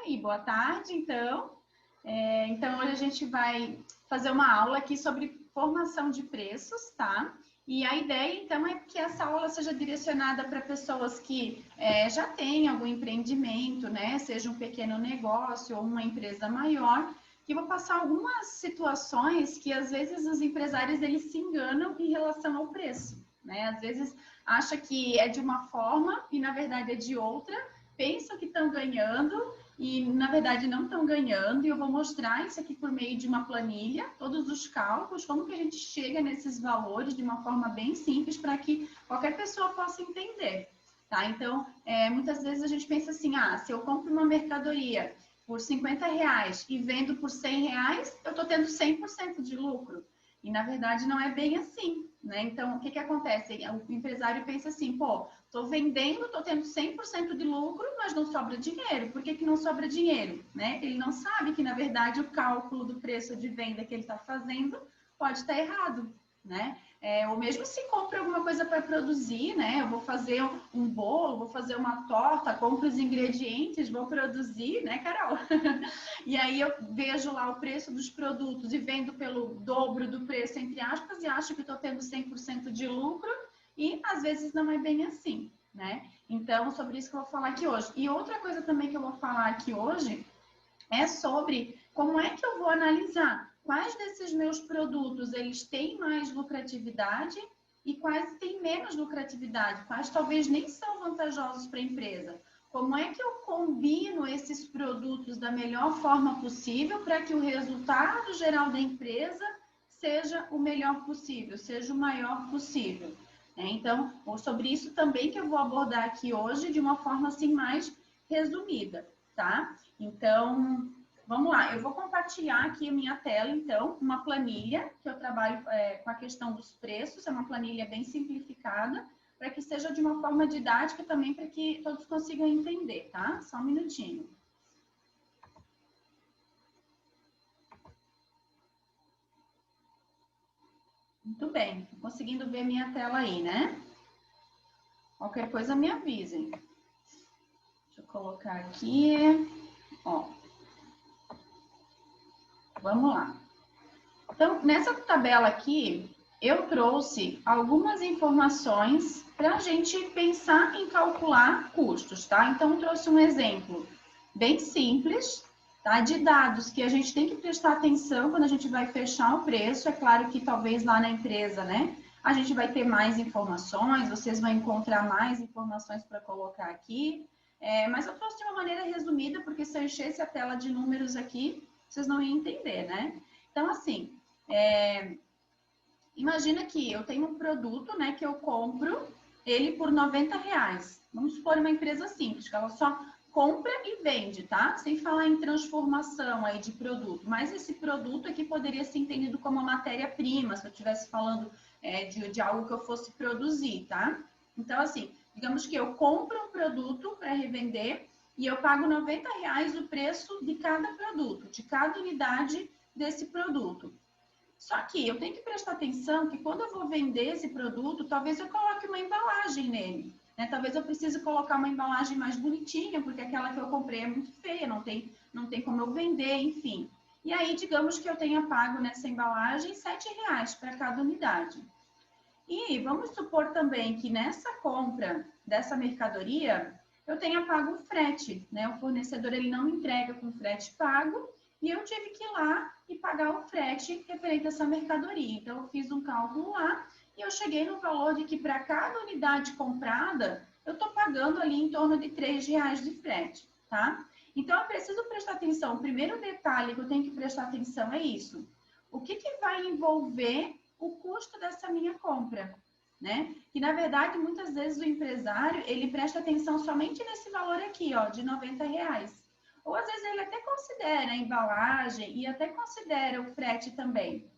Oi, boa tarde, então. Então, hoje a gente vai fazer uma aula aqui sobre formação de preços, tá? E a ideia, então, é que essa aula seja direcionada para pessoas que já têm algum empreendimento, né? Seja um pequeno negócio ou uma empresa maior, que vou passar algumas situações que, às vezes, os empresários, eles se enganam em relação ao preço, né? Às vezes, acha que é de uma forma e, na verdade, é de outra, pensam que estão ganhando e, na verdade, não estão ganhando. E eu vou mostrar isso aqui por meio de uma planilha, todos os cálculos, como que a gente chega nesses valores de uma forma bem simples para que qualquer pessoa possa entender, tá? Então, muitas vezes a gente pensa assim, se eu compro uma mercadoria por R$50 e vendo por R$100, eu estou tendo 100% de lucro. E, na verdade, não é bem assim, né? Então, o que acontece? O empresário pensa assim, pô, estou vendendo, estou tendo 100% de lucro, mas não sobra dinheiro. Por que não sobra dinheiro? Né? Ele não sabe que, na verdade, o cálculo do preço de venda que ele está fazendo pode estar errado, né? Ou mesmo se compra alguma coisa para produzir, né? Eu vou fazer um bolo, vou fazer uma torta, compro os ingredientes, vou produzir, né, Carol? E aí eu vejo lá o preço dos produtos e vendo pelo dobro do preço, entre aspas, e acho que estou tendo 100% de lucro, e às vezes não é bem assim, né? Então, sobre isso que eu vou falar aqui hoje. E outra coisa também que eu vou falar aqui hoje é sobre como é que eu vou analisar quais desses meus produtos eles têm mais lucratividade e quais têm menos lucratividade, quais talvez nem são vantajosos para a empresa. Como é que eu combino esses produtos da melhor forma possível para que o resultado geral da empresa seja o melhor possível, seja o maior possível. Então, sobre isso também que eu vou abordar aqui hoje de uma forma assim mais resumida, tá? Então, vamos lá. Eu vou compartilhar aqui a minha tela, então, uma planilha que eu trabalho com a questão dos preços, é uma planilha bem simplificada, para que seja de uma forma didática também, para que todos consigam entender, tá? Só um minutinho. Muito bem, tô conseguindo ver minha tela aí, né? Qualquer coisa me avisem. Deixa eu colocar aqui, ó. Vamos lá. Então, nessa tabela aqui, eu trouxe algumas informações para a gente pensar em calcular custos, tá? Então, eu trouxe um exemplo bem simples, tá? De dados que a gente tem que prestar atenção quando a gente vai fechar o preço. É claro que talvez lá na empresa, né? A gente vai ter mais informações, vocês vão encontrar mais informações para colocar aqui. Mas eu trouxe de uma maneira resumida, porque se eu enchesse a tela de números aqui, vocês não iam entender, né? Então, assim, imagina que eu tenho um produto, né, que eu compro ele por R$90. Vamos supor uma empresa simples, que ela só compra e vende, tá? Sem falar em transformação aí de produto. Mas esse produto aqui poderia ser entendido como matéria-prima, se eu estivesse falando de algo que eu fosse produzir, tá? Então, assim, digamos que eu compro um produto para revender e eu pago R$90 o preço de cada produto, de cada unidade desse produto. Só que eu tenho que prestar atenção que quando eu vou vender esse produto, talvez eu coloque uma embalagem nele, né? Talvez eu precise colocar uma embalagem mais bonitinha, porque aquela que eu comprei é muito feia, não tem como eu vender, enfim. E aí, digamos que eu tenha pago nessa embalagem R$7 para cada unidade. E vamos supor também que nessa compra dessa mercadoria, eu tenha pago o frete, né? O fornecedor ele não me entrega com frete pago, e eu tive que ir lá e pagar o frete referente a essa mercadoria. Então, eu fiz um cálculo lá e eu cheguei no valor de que para cada unidade comprada, eu estou pagando ali em torno de R$3 de frete, tá? Então, eu preciso prestar atenção. O primeiro detalhe que eu tenho que prestar atenção é isso. O que vai envolver o custo dessa minha compra, né? Que, na verdade, muitas vezes o empresário, ele presta atenção somente nesse valor aqui, ó, de R$90. Ou às vezes ele até considera a embalagem e até considera o frete também.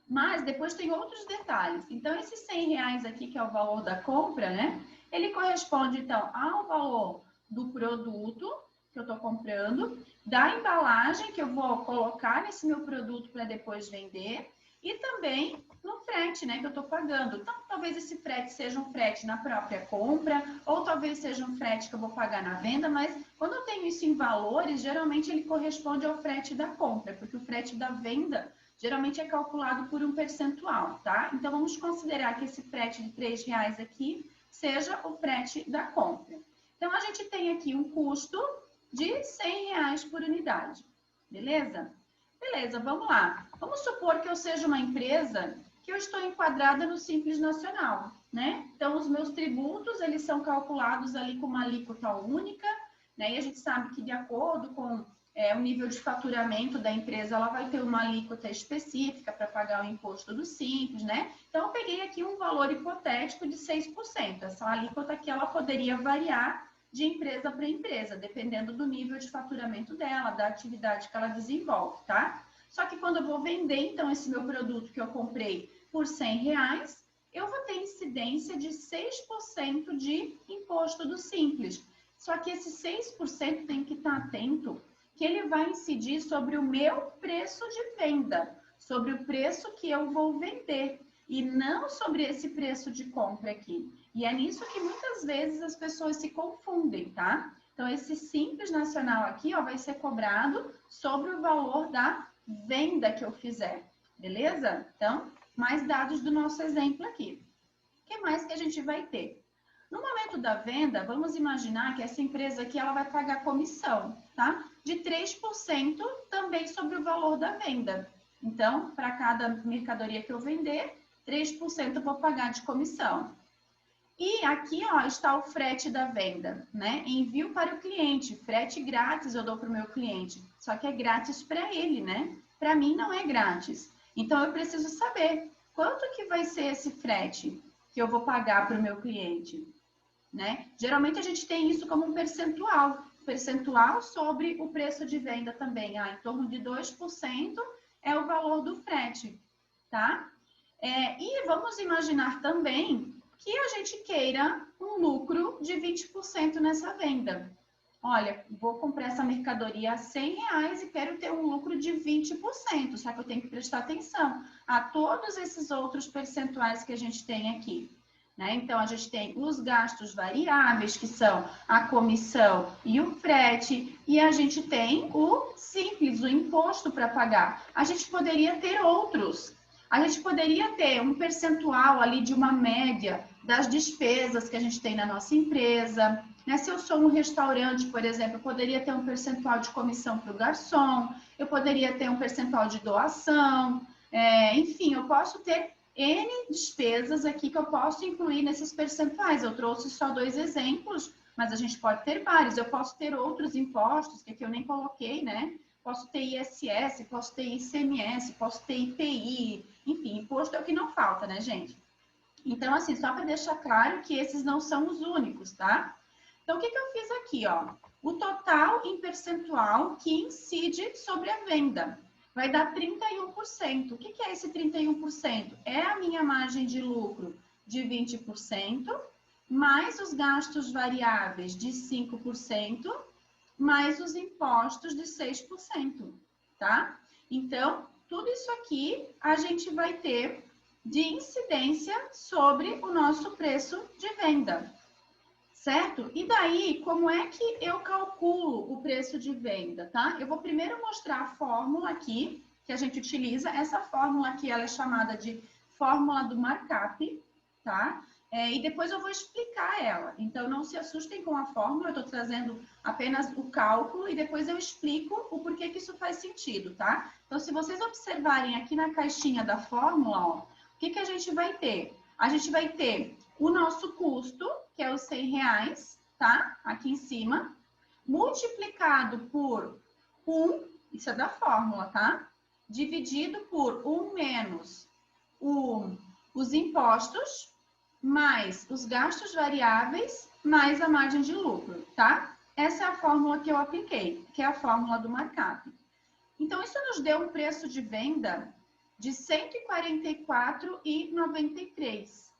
Mas depois tem outros detalhes. Então, esses R$100 aqui, que é o valor da compra, né? Ele corresponde, então, ao valor do produto que eu estou comprando, da embalagem que eu vou colocar nesse meu produto para depois vender, E também no frete, né, que eu estou pagando. Então, talvez esse frete seja um frete na própria compra, ou talvez seja um frete que eu vou pagar na venda, mas quando eu tenho isso em valores, geralmente ele corresponde ao frete da compra, porque o frete da venda geralmente é calculado por um percentual, tá? Então, vamos considerar que esse frete de R$3 aqui seja o frete da compra. Então, a gente tem aqui um custo de R$100 por unidade, beleza? Beleza, vamos lá. Vamos supor que eu seja uma empresa que eu estou enquadrada no Simples Nacional, né? Então, os meus tributos, eles são calculados ali com uma alíquota única, né? E a gente sabe que de acordo com o nível de faturamento da empresa, ela vai ter uma alíquota específica para pagar o imposto do Simples, né? Então, eu peguei aqui um valor hipotético de 6%. Essa alíquota aqui, ela poderia variar de empresa para empresa, dependendo do nível de faturamento dela, da atividade que ela desenvolve, tá? Só que quando eu vou vender, então, esse meu produto que eu comprei por R$100, eu vou ter incidência de 6% de imposto do Simples. Só que esse 6% tem que estar atento que ele vai incidir sobre o meu preço de venda, sobre o preço que eu vou vender, e não sobre esse preço de compra aqui. E é nisso que muitas vezes as pessoas se confundem, tá? Então, esse Simples Nacional aqui, ó, vai ser cobrado sobre o valor da venda que eu fizer, beleza? Então, mais dados do nosso exemplo aqui. O que mais que a gente vai ter? No momento da venda, vamos imaginar que essa empresa aqui, ela vai pagar comissão, tá? De 3% também sobre o valor da venda. Então, para cada mercadoria que eu vender, 3% eu vou pagar de comissão. E aqui, ó, está o frete da venda, né? Envio para o cliente, frete grátis eu dou para o meu cliente. Só que é grátis para ele, né? Para mim não é grátis. Então, eu preciso saber quanto que vai ser esse frete que eu vou pagar para o meu cliente, né? Geralmente, a gente tem isso como um percentual sobre o preço de venda também. Em torno de 2% é o valor do frete, tá? E vamos imaginar também que a gente queira um lucro de 20% nessa venda. Olha, vou comprar essa mercadoria a R$100 e quero ter um lucro de 20%, só que eu tenho que prestar atenção a todos esses outros percentuais que a gente tem aqui, né? Então, a gente tem os gastos variáveis, que são a comissão e o frete, e a gente tem o simples, o imposto para pagar. A gente poderia ter outros. A gente poderia ter um percentual ali de uma média das despesas que a gente tem na nossa empresa, né? Se eu sou um restaurante, por exemplo, eu poderia ter um percentual de comissão para o garçom, eu poderia ter um percentual de doação, enfim, eu posso ter N despesas aqui que eu posso incluir nesses percentuais. Eu trouxe só 2 exemplos, mas a gente pode ter vários. Eu posso ter outros impostos, que aqui eu nem coloquei, né? Posso ter ISS, posso ter ICMS, posso ter IPI, enfim, imposto é o que não falta, né, gente? Então, assim, só para deixar claro que esses não são os únicos, tá? Então, o que eu fiz aqui, ó? O total em percentual que incide sobre a venda vai dar 31%. O que é esse 31%? É a minha margem de lucro de 20%, mais os gastos variáveis de 5%, mais os impostos de 6%, tá? Então, tudo isso aqui a gente vai ter de incidência sobre o nosso preço de venda, certo? E daí, como é que eu calculo o preço de venda, tá? Eu vou primeiro mostrar a fórmula aqui, que a gente utiliza. Essa fórmula aqui, ela é chamada de fórmula do markup, tá? E depois eu vou explicar ela. Então, não se assustem com a fórmula, eu estou trazendo apenas o cálculo e depois eu explico o porquê que isso faz sentido, tá? Então, se vocês observarem aqui na caixinha da fórmula, ó, o que a gente vai ter? A gente vai ter o nosso custo, que é os R$100, tá? Aqui em cima, multiplicado por 1, isso é da fórmula, tá? Dividido por 1 menos os impostos, mais os gastos variáveis, mais a margem de lucro, tá? Essa é a fórmula que eu apliquei, que é a fórmula do markup. Então, isso nos deu um preço de venda de R$ 144,93.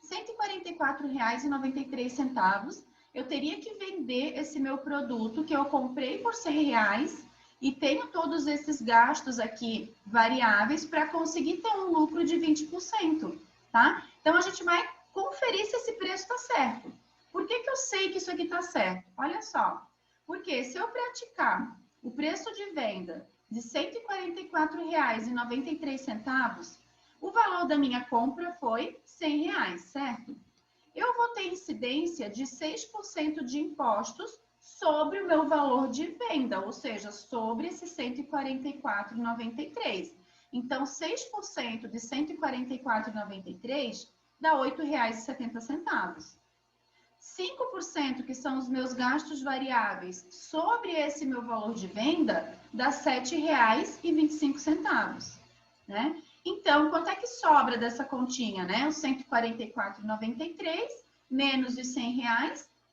R$ 144,93. Eu teria que vender esse meu produto que eu comprei por R$100 e tenho todos esses gastos aqui variáveis para conseguir ter um lucro de 20%, tá? Então, a gente vai conferir se esse preço está certo. Por que que eu sei que isso aqui está certo? Olha só, porque se eu praticar o preço de venda de R$ 144,93, o valor da minha compra foi R$ 100, certo? Eu vou ter incidência de 6% de impostos sobre o meu valor de venda, ou seja, sobre esse R$ 144,93. Então, 6% de R$ 144,93 dá R$ 8,70. 5%, que são os meus gastos variáveis, sobre esse meu valor de venda, dá R$ 7,25, né? Então, quanto é que sobra dessa continha, né? Os R$ 144,93, menos os R$ 100,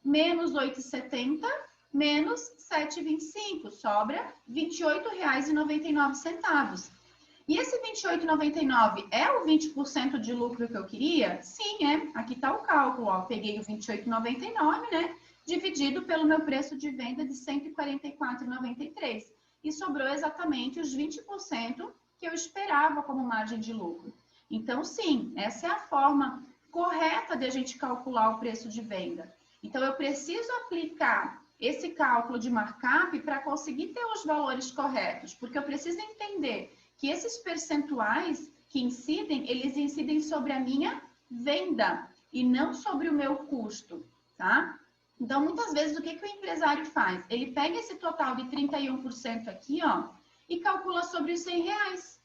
menos R$ 8,70, menos R$ 7,25, sobra R$ 28,99. E esse R$ 28,99 é o 20% de lucro que eu queria? Sim, é. Aqui está o cálculo, ó. Peguei o R$ 28,99, né? Dividido pelo meu preço de venda de R$ 144,93. E sobrou exatamente os 20% que eu esperava como margem de lucro. Então, sim, essa é a forma correta de a gente calcular o preço de venda. Então, eu preciso aplicar esse cálculo de markup para conseguir ter os valores corretos, porque eu preciso entender que esses percentuais que incidem, eles incidem sobre a minha venda e não sobre o meu custo, tá? Então, muitas vezes, o que que o empresário faz? Ele pega esse total de 31% aqui, ó, e calcula sobre os R$ 100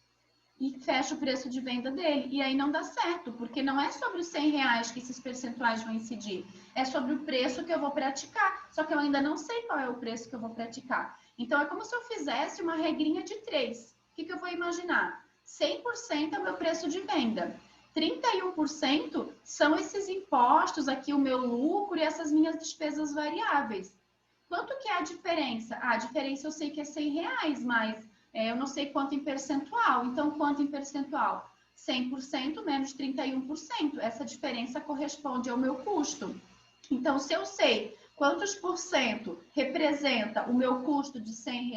e fecha o preço de venda dele. E aí não dá certo, porque não é sobre os R$ 100 que esses percentuais vão incidir, é sobre o preço que eu vou praticar. Só que eu ainda não sei qual é o preço que eu vou praticar. Então, é como se eu fizesse uma regrinha de 3. O que eu vou imaginar? 100% é o meu preço de venda. 31% são esses impostos aqui, o meu lucro e essas minhas despesas variáveis. Quanto que é a diferença? A diferença eu sei que é R$ 100, mas eu não sei quanto em percentual. Então, quanto em percentual? 100% menos 31%. Essa diferença corresponde ao meu custo. Então, se eu sei quantos por cento representa o meu custo de R$ 100,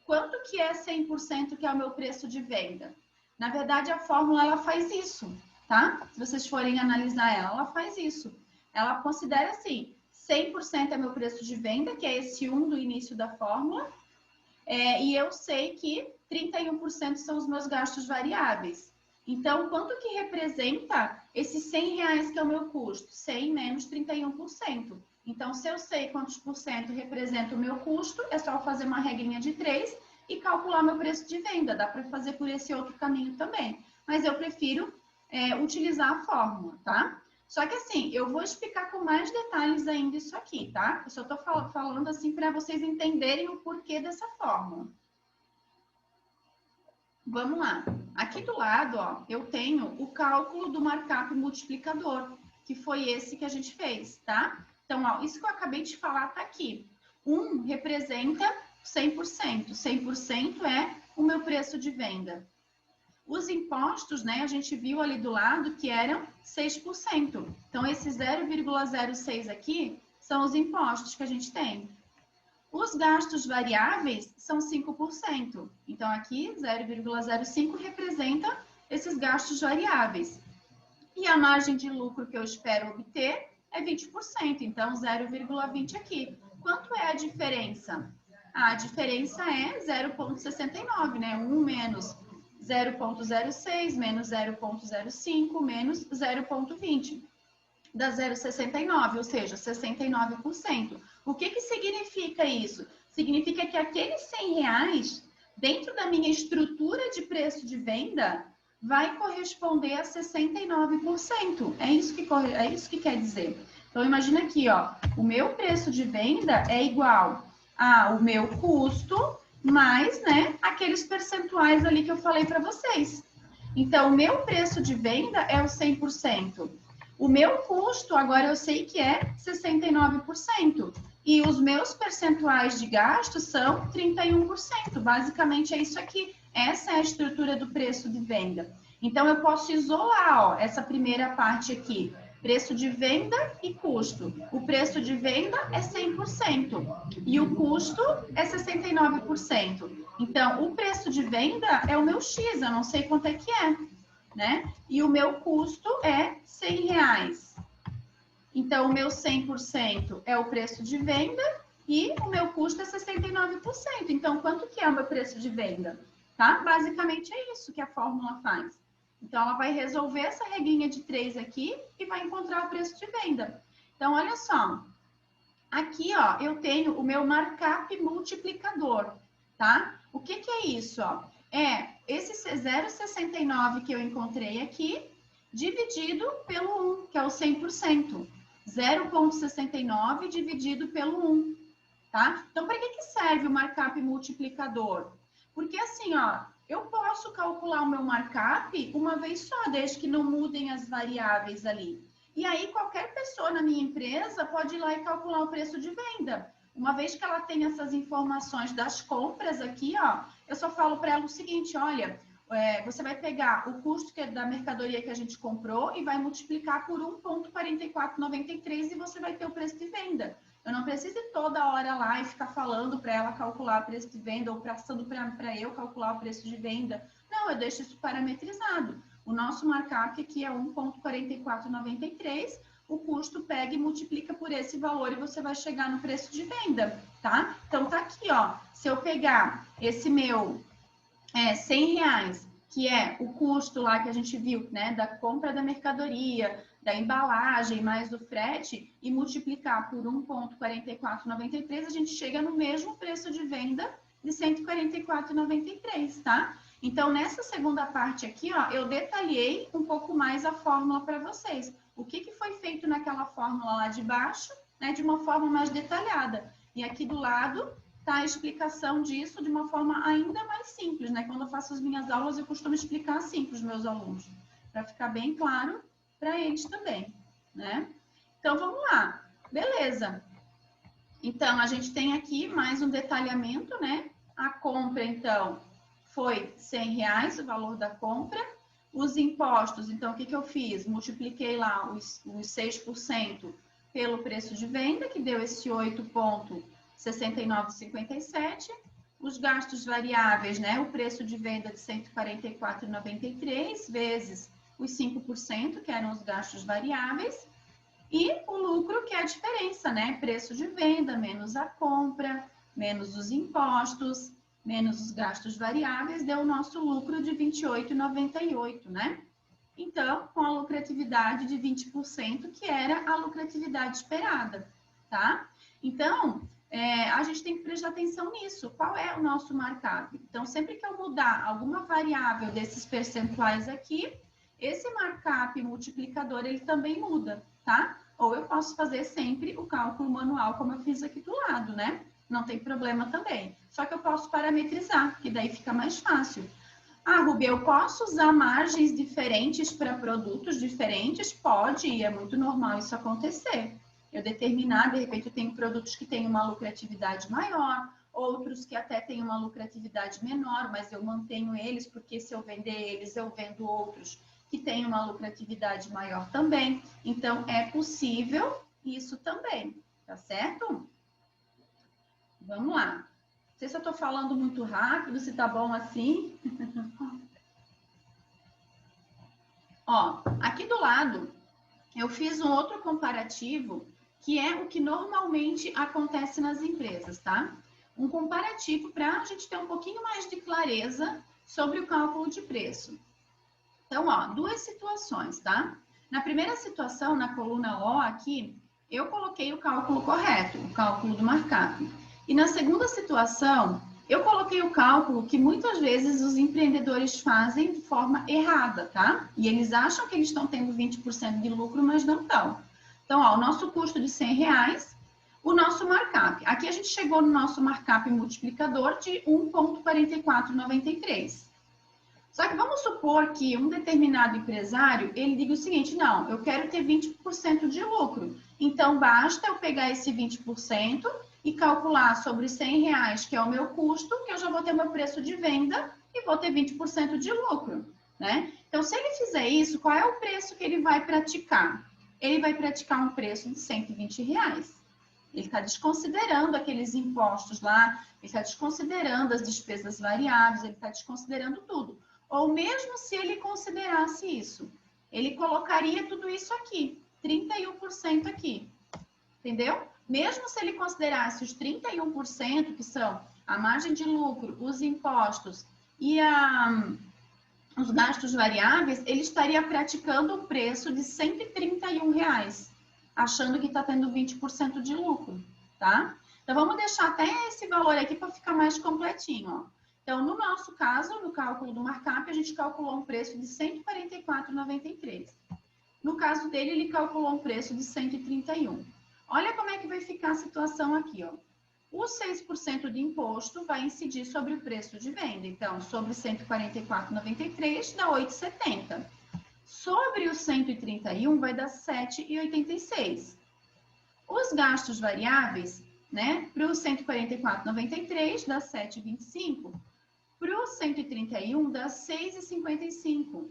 quanto que é 100% que é o meu preço de venda? Na verdade, a fórmula, ela faz isso, tá? Se vocês forem analisar ela faz isso. Ela considera assim, 100% é meu preço de venda, que é esse 1 do início da fórmula, e eu sei que 31% são os meus gastos variáveis. Então, quanto que representa esses R$ 100 que é o meu custo? 100 menos 31%. Então, se eu sei quantos por cento representa o meu custo, é só fazer uma regrinha de 3 e calcular meu preço de venda. Dá para fazer por esse outro caminho também. Mas eu prefiro utilizar a fórmula, tá? Só que assim, eu vou explicar com mais detalhes ainda isso aqui, tá? Eu só estou falando assim para vocês entenderem o porquê dessa fórmula. Vamos lá. Aqui do lado, ó, eu tenho o cálculo do markup multiplicador, que foi esse que a gente fez, tá? Então, ó, isso que eu acabei de falar tá aqui. 1 representa 100%. 100% é o meu preço de venda. Os impostos, né, a gente viu ali do lado que eram 6%. Então, esse 0,06 aqui são os impostos que a gente tem. Os gastos variáveis são 5%. Então, aqui, 0,05 representa esses gastos variáveis. E a margem de lucro que eu espero obter é 20%. Então, 0,20 aqui. Quanto é a diferença? A diferença é 0,69, né? 1 menos 0,06 menos 0,05 menos 0,20. Dá 0,69, ou seja, 69%. O que que significa isso? Significa que aqueles R$100, dentro da minha estrutura de preço de venda, vai corresponder a 69%. É isso que quer dizer. Então, imagina aqui, ó, o meu preço de venda é igual ao meu custo, mais, né, aqueles percentuais ali que eu falei para vocês. Então, o meu preço de venda é o 100%. O meu custo, agora eu sei que é 69%. E os meus percentuais de gasto são 31%. Basicamente é isso aqui. Essa é a estrutura do preço de venda. Então, eu posso isolar, ó, essa primeira parte aqui. preço de venda e custo. O preço de venda é 100% e o custo é 69%. Então, o preço de venda é o meu X, eu não sei quanto é que é, né? E o meu custo é R$100. Então, o meu 100% é o preço de venda e o meu custo é 69%. Então, quanto que é o meu preço de venda? Tá? Basicamente é isso que a fórmula faz. Então, ela vai resolver essa regrinha de 3 aqui e vai encontrar o preço de venda. Então, olha só. Aqui, ó, eu tenho o meu markup multiplicador, tá? O que que é isso, ó? É esse 0,69 que eu encontrei aqui, dividido pelo 1, que é o 100%. 0,69 dividido pelo 1, tá? Então, para que serve o markup multiplicador? Porque assim, ó, eu posso calcular o meu markup uma vez só, desde que não mudem as variáveis ali. E aí, qualquer pessoa na minha empresa pode ir lá e calcular o preço de venda. Uma vez que ela tem essas informações das compras aqui, ó, eu só falo para ela o seguinte, olha, você vai pegar o custo da mercadoria que a gente comprou e vai multiplicar por 1,4493 e você vai ter o preço de venda. Eu não preciso ir toda hora lá e ficar falando para ela calcular o preço de venda ou passando para eu calcular o preço de venda. Não, eu deixo isso parametrizado. O nosso markup aqui é 1,4493. O custo pega e multiplica por esse valor e você vai chegar no preço de venda, tá? Então, tá aqui, ó. Se eu pegar esse meu R$100, que é o custo lá que a gente viu, né, da compra da mercadoria, da embalagem, mais do frete, e multiplicar por 1,4493, a gente chega no mesmo preço de venda de 144,93, tá? Então, nessa segunda parte aqui, ó, eu detalhei um pouco mais a fórmula para vocês. O que foi feito naquela fórmula lá de baixo, né, de uma forma mais detalhada. E aqui do lado tá a explicação disso de uma forma ainda mais simples, né? Quando eu faço as minhas aulas, eu costumo explicar assim para os meus alunos, para ficar bem claro para eles também, né? Então, vamos lá. Beleza. Então, a gente tem aqui mais um detalhamento, né? A compra, então, foi R$100, o valor da compra. Os impostos, então, o que eu fiz? Multipliquei lá os 6% pelo preço de venda, que deu esse 8,6957. Os gastos variáveis, né? O preço de venda de 144,93 vezes os 5%, que eram os gastos variáveis. E o lucro, que é a diferença, né? Preço de venda, menos a compra, menos os impostos, menos os gastos variáveis, deu o nosso lucro de 28,98, né? Então, com a lucratividade de 20%, que era a lucratividade esperada, tá? Então, a gente tem que prestar atenção nisso. Qual é o nosso markup? Então, sempre que eu mudar alguma variável desses percentuais aqui, esse markup multiplicador, ele também muda, tá? Ou eu posso fazer sempre o cálculo manual, como eu fiz aqui do lado, né? Não tem problema também. Só que eu posso parametrizar, que daí fica mais fácil. Ah, Rubi, eu posso usar margens diferentes para produtos diferentes? Pode, e é muito normal isso acontecer. Eu determinar, de repente, eu tenho produtos que têm uma lucratividade maior, outros que até têm uma lucratividade menor, mas eu mantenho eles, porque se eu vender eles, eu vendo outros que têm uma lucratividade maior também. Então, é possível isso também, tá certo? Vamos lá. Não sei se eu estou falando muito rápido, se tá bom assim. Ó, aqui do lado, eu fiz um outro comparativo, que é o que normalmente acontece nas empresas, tá? Um comparativo para a gente ter um pouquinho mais de clareza sobre o cálculo de preço. Então, ó, duas situações, tá? Na primeira situação, na coluna O aqui, eu coloquei o cálculo correto, o cálculo do markup. E na segunda situação, eu coloquei o cálculo que muitas vezes os empreendedores fazem de forma errada, tá? E eles acham que eles estão tendo 20% de lucro, mas não estão. Então, ó, o nosso custo de R$100, o nosso markup. Aqui a gente chegou no nosso markup multiplicador de 1,4493. Só que vamos supor que um determinado empresário, ele diga o seguinte, não, eu quero ter 20% de lucro. Então, basta eu pegar esse 20% e calcular sobre R$100, que é o meu custo, que eu já vou ter meu preço de venda e vou ter 20% de lucro, né? Então, se ele fizer isso, qual é o preço que ele vai praticar? ele vai praticar um preço de R$120. Ele está desconsiderando aqueles impostos lá, ele está desconsiderando as despesas variáveis, ele está desconsiderando tudo. Ou mesmo se ele considerasse isso, ele colocaria tudo isso aqui, 31% aqui, entendeu? Mesmo se ele considerasse os 31%, que são a margem de lucro, os impostos e os gastos variáveis, ele estaria praticando um preço de R$131, achando que está tendo 20% de lucro, tá? Então, vamos deixar até esse valor aqui para ficar mais completinho, ó. Então, no nosso caso, no cálculo do markup, a gente calculou um preço de R$144,93. No caso dele, ele calculou um preço de 131. Olha como é que vai ficar a situação aqui, ó. Os 6% de imposto vai incidir sobre o preço de venda. Então, sobre 144,93 dá 8,70. Sobre os 131 vai dar 7,86. Os gastos variáveis, né, para o 144,93 dá 7,25. Para o 131 dá 6,55.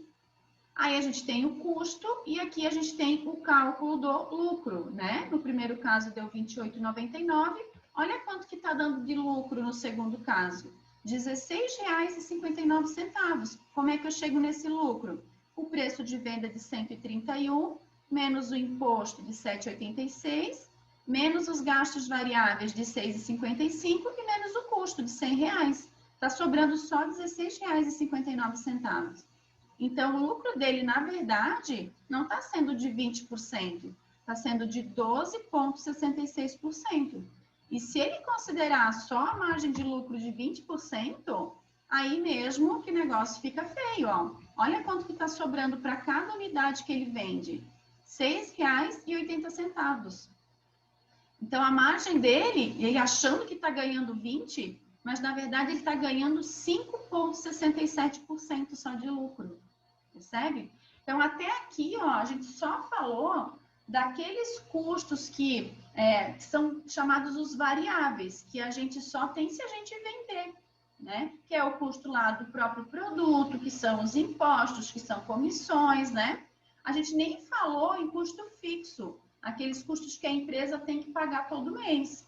Aí a gente tem o custo e aqui a gente tem o cálculo do lucro, né? No primeiro caso deu 28,99. Olha quanto que está dando de lucro no segundo caso. R$16,59. Como é que eu chego nesse lucro? O preço de venda de 131, menos o imposto de 7,86, menos os gastos variáveis de 6,55 e menos o custo de R$100. Está sobrando só R$16,59. Então, o lucro dele, na verdade, não está sendo de 20%, está sendo de 12,66%. E se ele considerar só a margem de lucro de 20%, aí mesmo que o negócio fica feio, ó. Olha quanto que está sobrando para cada unidade que ele vende. R$6,80. Então, a margem dele, ele achando que está ganhando 20%, mas na verdade ele está ganhando 5,67% só de lucro. Percebe? Então, até aqui, ó, a gente só falou daqueles custos que são chamados os variáveis, que a gente só tem se a gente vender, né? Que é o custo lá do próprio produto, que são os impostos, que são comissões, né? A gente nem falou em custo fixo, aqueles custos que a empresa tem que pagar todo mês,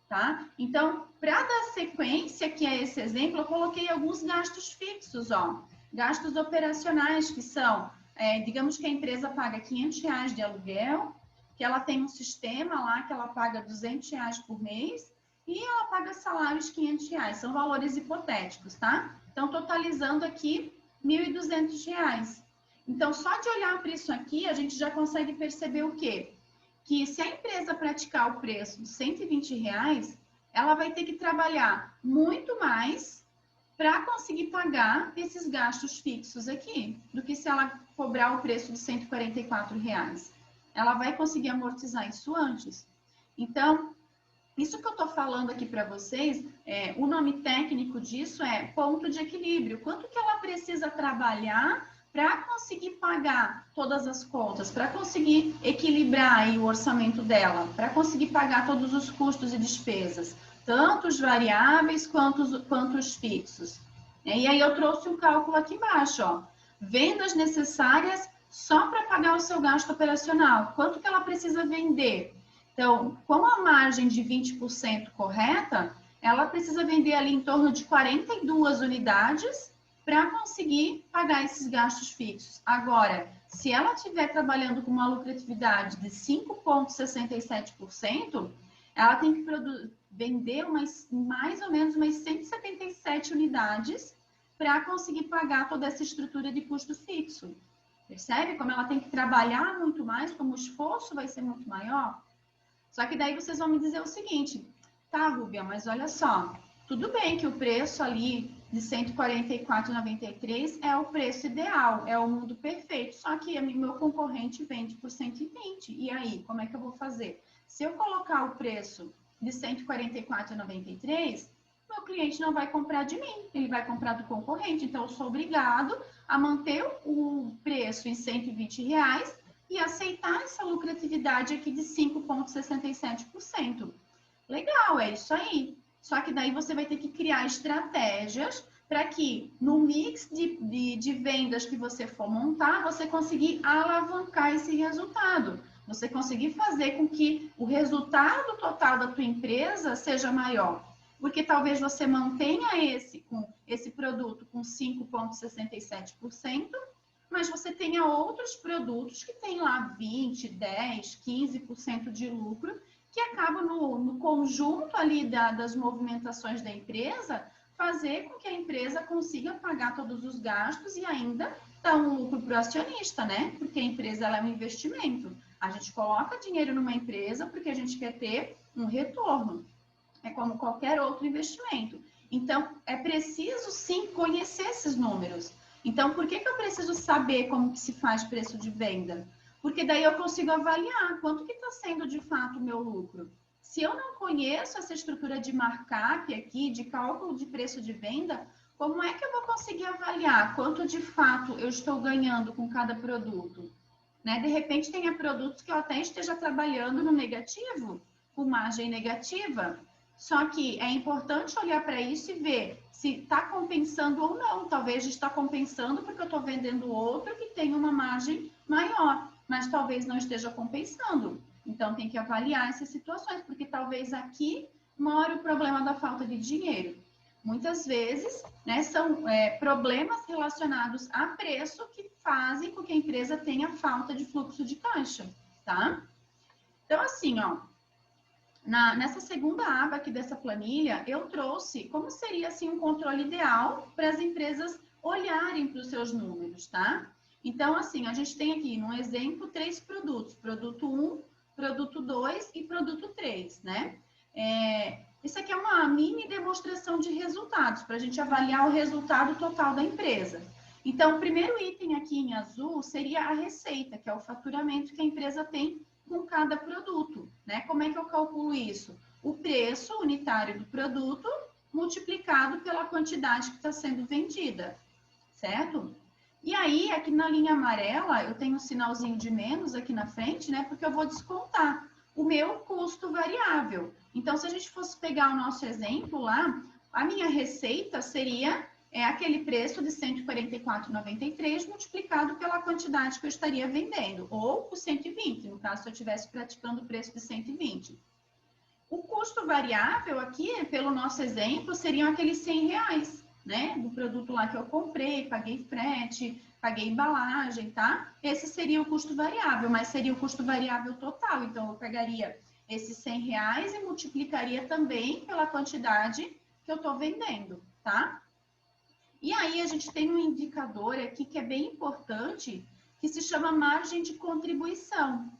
tá? Então, para dar sequência, que é esse exemplo, eu coloquei alguns gastos fixos, ó. Gastos operacionais, que são, digamos que a empresa paga R$500 de aluguel, que ela tem um sistema lá que ela paga R$200 por mês e ela paga salários R$500. São valores hipotéticos, tá? Então, totalizando aqui R$1.200. Então, só de olhar para isso aqui, a gente já consegue perceber o quê? Que se a empresa praticar o preço de R$120, ela vai ter que trabalhar muito mais para conseguir pagar esses gastos fixos aqui, do que se ela cobrar o preço de R$144. Ela vai conseguir amortizar isso antes. Então, isso que eu estou falando aqui para vocês, o nome técnico disso é ponto de equilíbrio. Quanto que ela precisa trabalhar para conseguir pagar todas as contas, para conseguir equilibrar aí o orçamento dela, para conseguir pagar todos os custos e despesas, tanto os variáveis quanto os fixos. E aí eu trouxe um cálculo aqui embaixo, ó. Vendas necessárias só para pagar o seu gasto operacional. Quanto que ela precisa vender? Então, com a margem de 20% correta, ela precisa vender ali em torno de 42 unidades para conseguir pagar esses gastos fixos. Agora, se ela estiver trabalhando com uma lucratividade de 5,67%, ela tem que vender mais ou menos umas 177 unidades para conseguir pagar toda essa estrutura de custo fixo. Percebe como ela tem que trabalhar muito mais, como o esforço vai ser muito maior? Só que daí vocês vão me dizer o seguinte, tá, Rúbia, mas olha só, tudo bem que o preço ali de R$ 144,93 é o preço ideal, é o mundo perfeito, só que meu concorrente vende por 120. E aí, como é que eu vou fazer? Se eu colocar o preço de R$ 144,93, meu cliente não vai comprar de mim, ele vai comprar do concorrente. Então, eu sou obrigado a manter o preço em R$ 120 e aceitar essa lucratividade aqui de 5,67%. Legal, é isso aí. Só que daí você vai ter que criar estratégias para que no mix de vendas que você for montar, você conseguir alavancar esse resultado. Você conseguir fazer com que o resultado total da tua empresa seja maior. Porque talvez você mantenha esse produto com 5,67%, mas você tenha outros produtos que têm lá 20, 10, 15% de lucro, que acaba no conjunto ali das movimentações da empresa, fazer com que a empresa consiga pagar todos os gastos e ainda dar um lucro para o acionista, né? Porque a empresa ela é um investimento. A gente coloca dinheiro numa empresa porque a gente quer ter um retorno. É como qualquer outro investimento. Então, é preciso sim conhecer esses números. Então, por que eu preciso saber como que se faz preço de venda? Porque daí eu consigo avaliar quanto que está sendo de fato o meu lucro. Se eu não conheço essa estrutura de markup aqui, de cálculo de preço de venda, como é que eu vou conseguir avaliar quanto de fato eu estou ganhando com cada produto? Né? De repente, tenha produtos que eu até esteja trabalhando no negativo, com margem negativa. Só que é importante olhar para isso e ver se está compensando ou não. Talvez está compensando porque eu estou vendendo outro que tem uma margem maior, mas talvez não esteja compensando. Então, tem que avaliar essas situações, porque talvez aqui mora o problema da falta de dinheiro. Muitas vezes, né, são problemas relacionados a preço que fazem com que a empresa tenha falta de fluxo de caixa, tá? Então, assim, ó, nessa segunda aba aqui dessa planilha, eu trouxe como seria, assim, um controle ideal para as empresas olharem para os seus números, tá? Então, assim, a gente tem aqui, no exemplo, 3 produtos. Produto 1, produto 2 e produto 3, né? Isso aqui é uma mini demonstração de resultados, para a gente avaliar o resultado total da empresa. Então, o primeiro item aqui em azul seria a receita, que é o faturamento que a empresa tem com cada produto, né? Como é que eu calculo isso? O preço unitário do produto multiplicado pela quantidade que está sendo vendida, certo? E aí, aqui na linha amarela, eu tenho um sinalzinho de menos aqui na frente, né? Porque eu vou descontar o meu custo variável. Então, se a gente fosse pegar o nosso exemplo lá, a minha receita seria aquele preço de R$ 144,93 multiplicado pela quantidade que eu estaria vendendo, ou por 120, no caso, se eu estivesse praticando o preço de 120. O custo variável aqui, pelo nosso exemplo, seriam aqueles R$100, né? Do produto lá que eu comprei, paguei frete, paguei embalagem, tá? Esse seria o custo variável, mas seria o custo variável total. Então, eu pegaria esses R$100 e multiplicaria também pela quantidade que eu tô vendendo, tá? E aí, a gente tem um indicador aqui que é bem importante, que se chama margem de contribuição.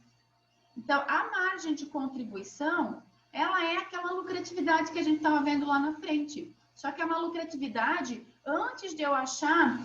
Então, a margem de contribuição, ela é aquela lucratividade que a gente estava vendo lá na frente. Só que é uma lucratividade antes de eu achar,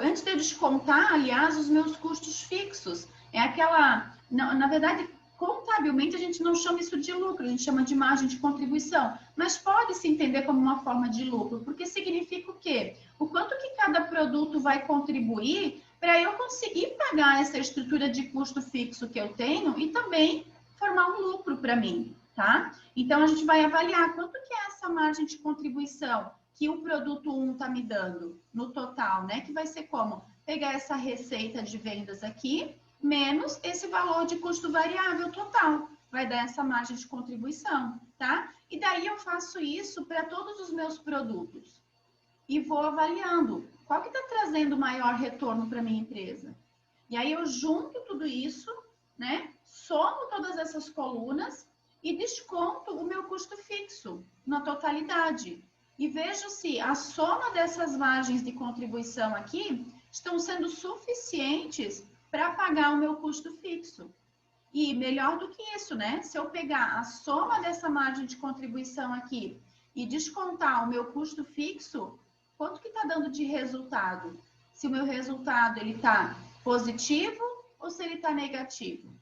antes de eu descontar, aliás, os meus custos fixos. É aquela, na verdade, contabilmente a gente não chama isso de lucro, a gente chama de margem de contribuição. Mas pode se entender como uma forma de lucro, porque significa o quê? O quanto que cada produto vai contribuir para eu conseguir pagar essa estrutura de custo fixo que eu tenho e também formar um lucro para mim, tá? Então, a gente vai avaliar quanto que é essa margem de contribuição que o produto 1 está me dando no total, né? Que vai ser como? Pegar essa receita de vendas aqui, menos esse valor de custo variável total. Vai dar essa margem de contribuição, tá? E daí eu faço isso para todos os meus produtos. E vou avaliando qual que está trazendo maior retorno para minha empresa. E aí eu junto tudo isso, né? Somo todas essas colunas e desconto o meu custo fixo na totalidade. E vejo se a soma dessas margens de contribuição aqui estão sendo suficientes para pagar o meu custo fixo. E melhor do que isso, né? Se eu pegar a soma dessa margem de contribuição aqui e descontar o meu custo fixo, quanto que está dando de resultado? Se o meu resultado ele está positivo ou se ele está negativo,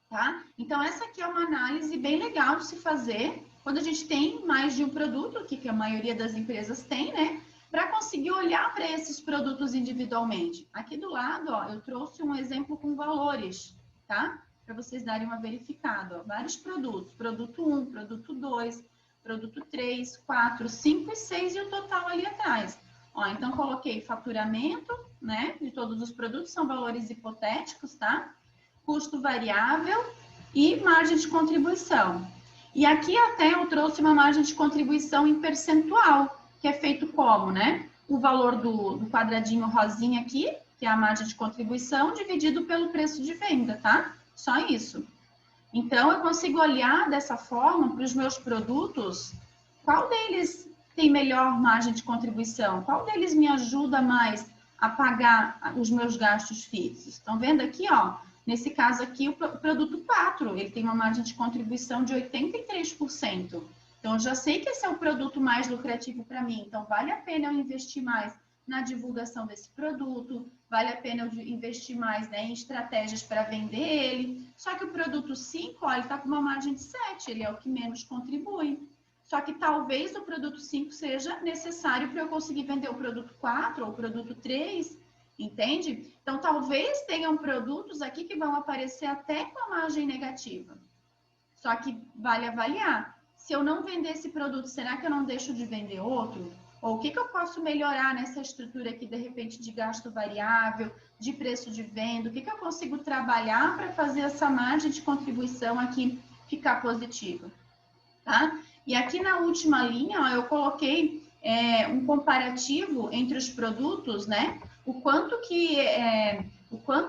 tá? Então, essa aqui é uma análise bem legal de se fazer quando a gente tem mais de um produto, que a maioria das empresas tem, né? Para conseguir olhar para esses produtos individualmente. Aqui do lado, ó, eu trouxe um exemplo com valores, tá? Para vocês darem uma verificada, ó. Vários produtos, produto 1, produto 2, produto 3, 4, 5 e 6 e o total ali atrás. Ó, então, coloquei faturamento, né? De todos os produtos, são valores hipotéticos, tá? custo variável e margem de contribuição. E aqui até eu trouxe uma margem de contribuição em percentual, que é feito como, né? O valor do quadradinho rosinha aqui, que é a margem de contribuição, dividido pelo preço de venda, tá? Só isso. Então, eu consigo olhar dessa forma para os meus produtos, qual deles tem melhor margem de contribuição? Qual deles me ajuda mais a pagar os meus gastos fixos? Estão vendo aqui, ó? Nesse caso aqui, o produto 4, ele tem uma margem de contribuição de 83%. Então, eu já sei que esse é o produto mais lucrativo para mim. Então, vale a pena eu investir mais na divulgação desse produto, vale a pena eu investir mais, né, em estratégias para vender ele. Só que o produto 5, ó, ele está com uma margem de 7, ele é o que menos contribui. Só que talvez o produto 5 seja necessário para eu conseguir vender o produto 4 ou o produto 3, entende? Então, talvez tenham produtos aqui que vão aparecer até com a margem negativa. Só que vale avaliar. Se eu não vender esse produto, será que eu não deixo de vender outro? Ou o que eu posso melhorar nessa estrutura aqui, de repente, de gasto variável, de preço de venda? O que eu consigo trabalhar para fazer essa margem de contribuição aqui ficar positiva? Tá? E aqui na última linha, ó, eu coloquei um comparativo entre os produtos, né? O quanto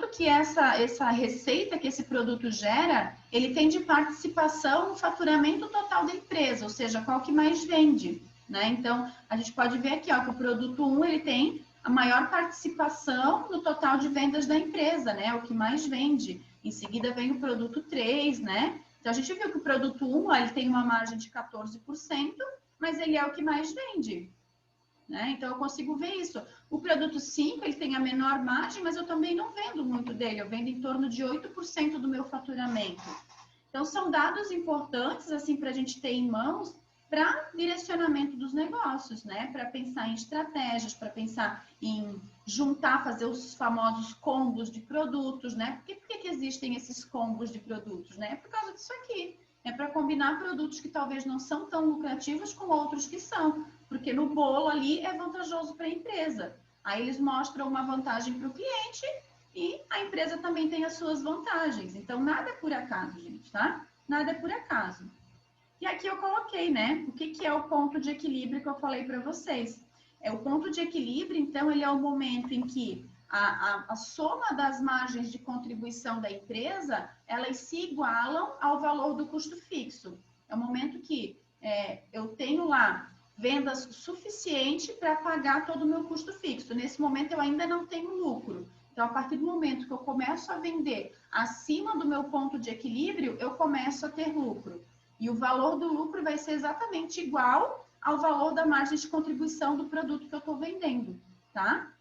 que essa receita que esse produto gera, ele tem de participação no faturamento total da empresa, ou seja, qual que mais vende, né? Então, a gente pode ver aqui, ó, que o produto 1, ele tem a maior participação no total de vendas da empresa, né? O que mais vende. Em seguida vem o produto 3, né? Então, a gente viu que o produto 1, ó, ele tem uma margem de 14%, mas ele é o que mais vende, né? Então, eu consigo ver isso. O produto 5, ele tem a menor margem, mas eu também não vendo muito dele. Eu vendo em torno de 8% do meu faturamento. Então, são dados importantes, assim, para a gente ter em mãos para direcionamento dos negócios, né? Para pensar em estratégias, para pensar em juntar, fazer os famosos combos de produtos, né? Por que existem esses combos de produtos, né? Por causa disso aqui. É para combinar produtos que talvez não são tão lucrativos com outros que são, porque no bolo ali é vantajoso para a empresa. Aí eles mostram uma vantagem para o cliente e a empresa também tem as suas vantagens. Então, nada é por acaso, gente, tá? Nada é por acaso. E aqui eu coloquei, né? O que é o ponto de equilíbrio que eu falei para vocês? O ponto de equilíbrio, então, ele é o momento em que a soma das margens de contribuição da empresa, elas se igualam ao valor do custo fixo. É o momento que eu tenho lá vendas suficiente para pagar todo o meu custo fixo. Nesse momento, eu ainda não tenho lucro. Então, a partir do momento que eu começo a vender acima do meu ponto de equilíbrio, eu começo a ter lucro. E o valor do lucro vai ser exatamente igual ao valor da margem de contribuição do produto que eu estou vendendo, tá?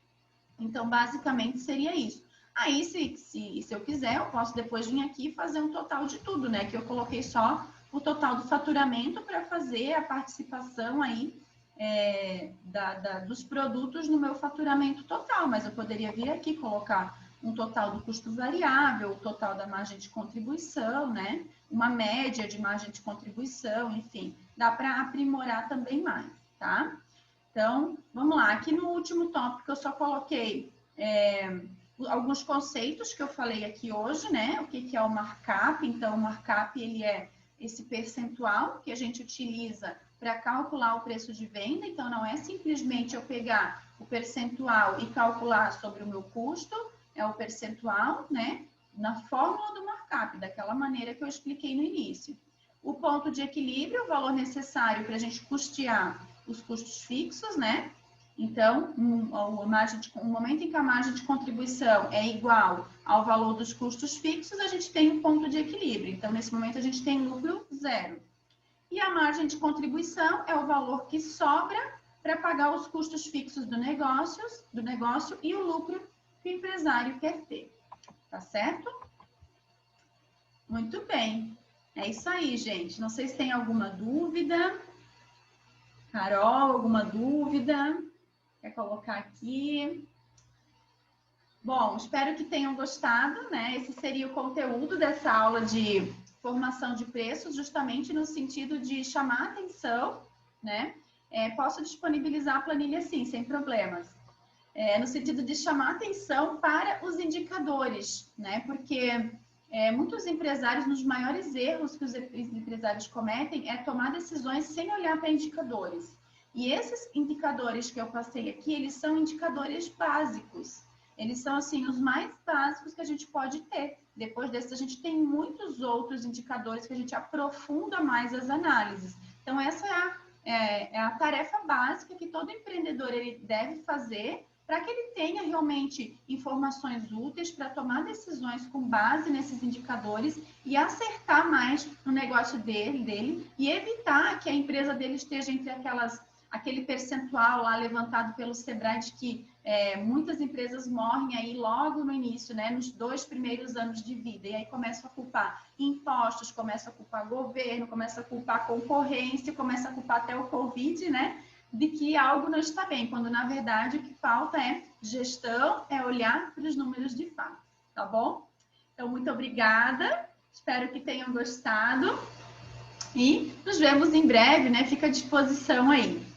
Então, basicamente, seria isso. Aí, se eu quiser, eu posso depois vir aqui e fazer um total de tudo, né? Que eu coloquei só o total do faturamento para fazer a participação aí dos produtos no meu faturamento total. Mas eu poderia vir aqui colocar um total do custo variável, o total da margem de contribuição, né? Uma média de margem de contribuição, enfim, dá para aprimorar também mais, tá? Então, vamos lá. Aqui no último tópico eu só coloquei alguns conceitos que eu falei aqui hoje, né? O que é o markup? Então, o markup, ele é esse percentual que a gente utiliza para calcular o preço de venda. Então, não é simplesmente eu pegar o percentual e calcular sobre o meu custo, é o percentual, né? Na fórmula do markup, daquela maneira que eu expliquei no início. O ponto de equilíbrio, o valor necessário para a gente custear os custos fixos, né? Então, o momento em que a margem de contribuição é igual ao valor dos custos fixos, a gente tem um ponto de equilíbrio. Então, nesse momento, a gente tem lucro zero. E a margem de contribuição é o valor que sobra para pagar os custos fixos do negócio e o lucro que o empresário quer ter. Tá certo? Muito bem. É isso aí, gente. Não sei se tem alguma dúvida. Carol, alguma dúvida? Quer colocar aqui? Bom, espero que tenham gostado, né? Esse seria o conteúdo dessa aula de formação de preços, justamente no sentido de chamar a atenção, né? Posso disponibilizar a planilha sim, sem problemas. No sentido de chamar a atenção para os indicadores, né? Porque muitos empresários, nos maiores erros que os empresários cometem é tomar decisões sem olhar para indicadores. E esses indicadores que eu passei aqui, eles são indicadores básicos. Eles são, assim, os mais básicos que a gente pode ter. Depois desses, a gente tem muitos outros indicadores que a gente aprofunda mais as análises. Então, essa é a tarefa básica que todo empreendedor ele deve fazer para que ele tenha realmente informações úteis para tomar decisões com base nesses indicadores e acertar mais no negócio dele e evitar que a empresa dele esteja entre aquele percentual lá levantado pelo Sebrae de que muitas empresas morrem aí logo no início, né, nos 2 primeiros anos de vida, e aí começam a culpar impostos, começam a culpar governo, começam a culpar concorrência, começam a culpar até o Covid, né, de que algo não está bem, quando na verdade o que falta é gestão, é olhar para os números de fato, tá bom? Então, muito obrigada, espero que tenham gostado e nos vemos em breve, né, fica à disposição aí.